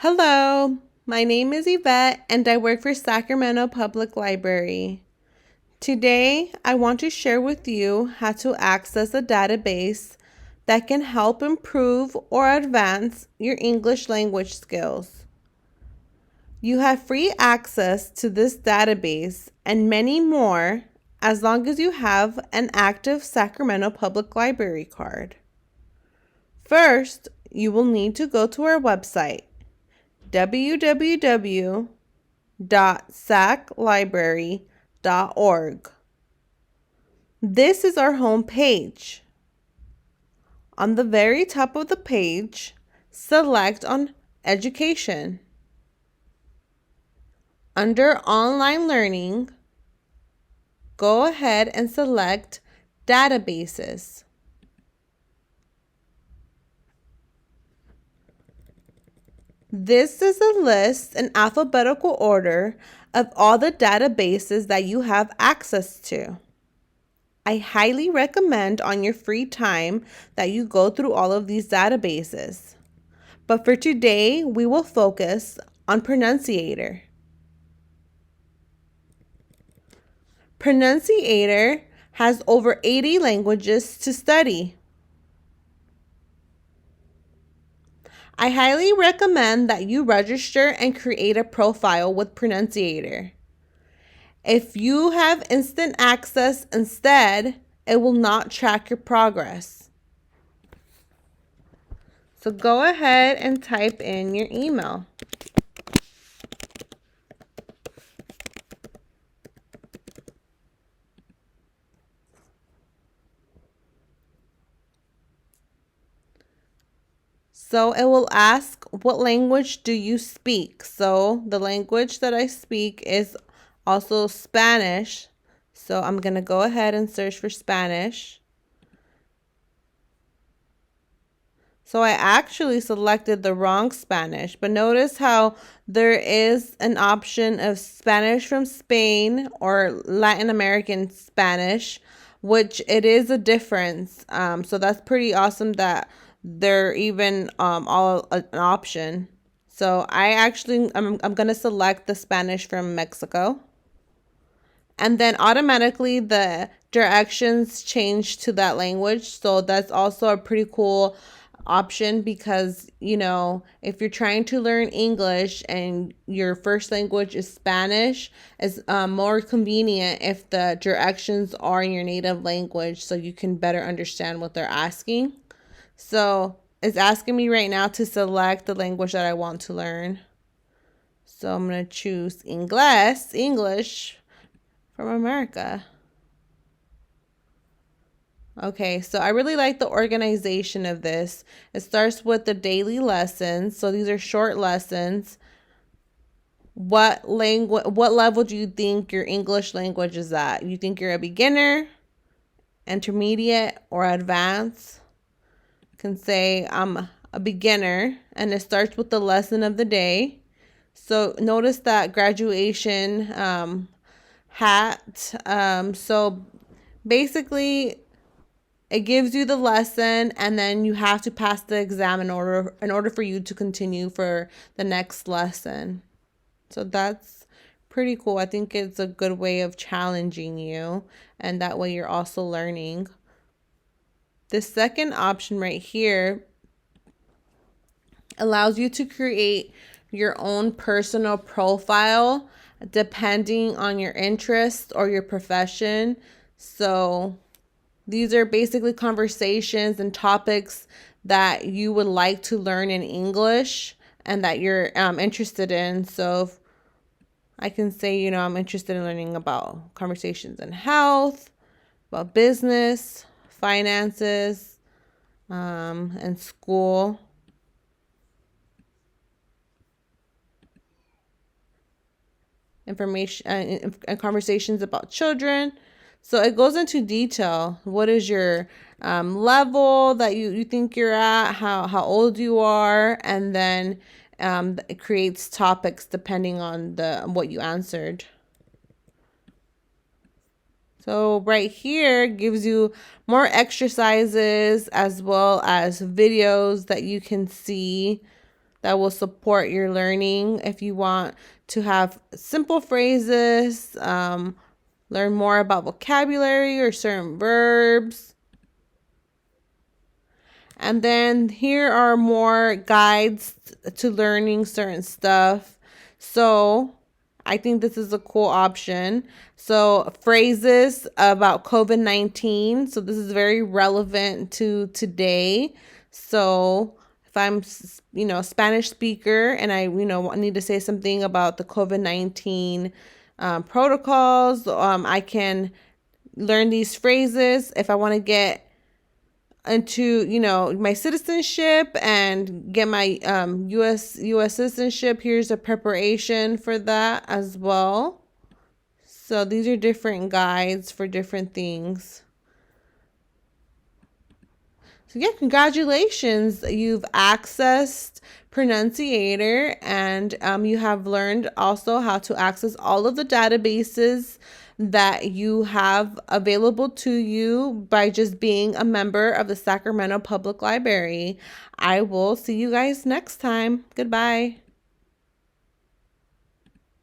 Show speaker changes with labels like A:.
A: Hello, my name is Yvette and I work for Sacramento Public Library. Today, I want to share with you how to access a database that can help improve or advance your English language skills. You have free access to this database and many more as long as you have an active Sacramento Public Library card. First, you will need to go to our website, www.saclibrary.org. This is our home page. On the very top of the page, select on Education. Under Online Learning, go ahead and select Databases. This is a list in alphabetical order of all the databases that you have access to. I highly recommend on your free time that you go through all of these databases. But for today, we will focus on Pronunciator. Pronunciator has over 80 languages to study. I highly recommend that you register and create a profile with Pronunciator. If you have instant access instead, it will not track your progress. So go ahead and type in your email. So it will ask, what language do you speak? So the language that I speak is also Spanish. So I'm going to go ahead and search for Spanish. So I actually selected the wrong Spanish, but notice how there is an option of Spanish from Spain or Latin American Spanish, which it is a difference. So that's pretty awesome that they're even all an option. So I'm going to select the Spanish from Mexico. And then automatically the directions change to that language. So that's also a pretty cool option because, if you're trying to learn English and your first language is Spanish, it's more convenient if the directions are in your native language so you can better understand what they're asking. So it's asking me right now to select the language that I want to learn. So I'm going to choose English from America. Okay, so I really like the organization of this. It starts with the daily lessons. So these are short lessons. What level do you think your English language is at? You think you're a beginner, intermediate, or advanced? Can say I'm a beginner, and it starts with the lesson of the day. So notice that graduation hat. So basically it gives you the lesson and then you have to pass the exam in order for you to continue for the next lesson. So that's pretty cool. I think it's a good way of challenging you, and that way you're also learning. The second option right here allows you to create your own personal profile depending on your interest or your profession. So these are basically conversations and topics that you would like to learn in English and that you're interested in. So I can say, I'm interested in learning about conversations in health, about business, finances, and school. Information and conversations about children. So it goes into detail. What is your level that you think you're at, how old you are, and then it creates topics depending on what you answered. So right here gives you more exercises as well as videos that you can see. that will support your learning. If you want to have simple phrases, learn more about vocabulary or certain verbs. And then here are more guides to learning certain stuff. So I think this is a cool option. So phrases about COVID-19. So this is very relevant to today. So if I'm, Spanish speaker and I, need to say something about the COVID-19 protocols, I can learn these phrases. If I want to get into my citizenship and get my US citizenship, here's a preparation for that as well. So these are different guides for different things. So yeah, congratulations. You've accessed Pronunciator, and you have learned also how to access all of the databases that you have available to you by just being a member of the Sacramento Public Library. I will see you guys next time. Goodbye.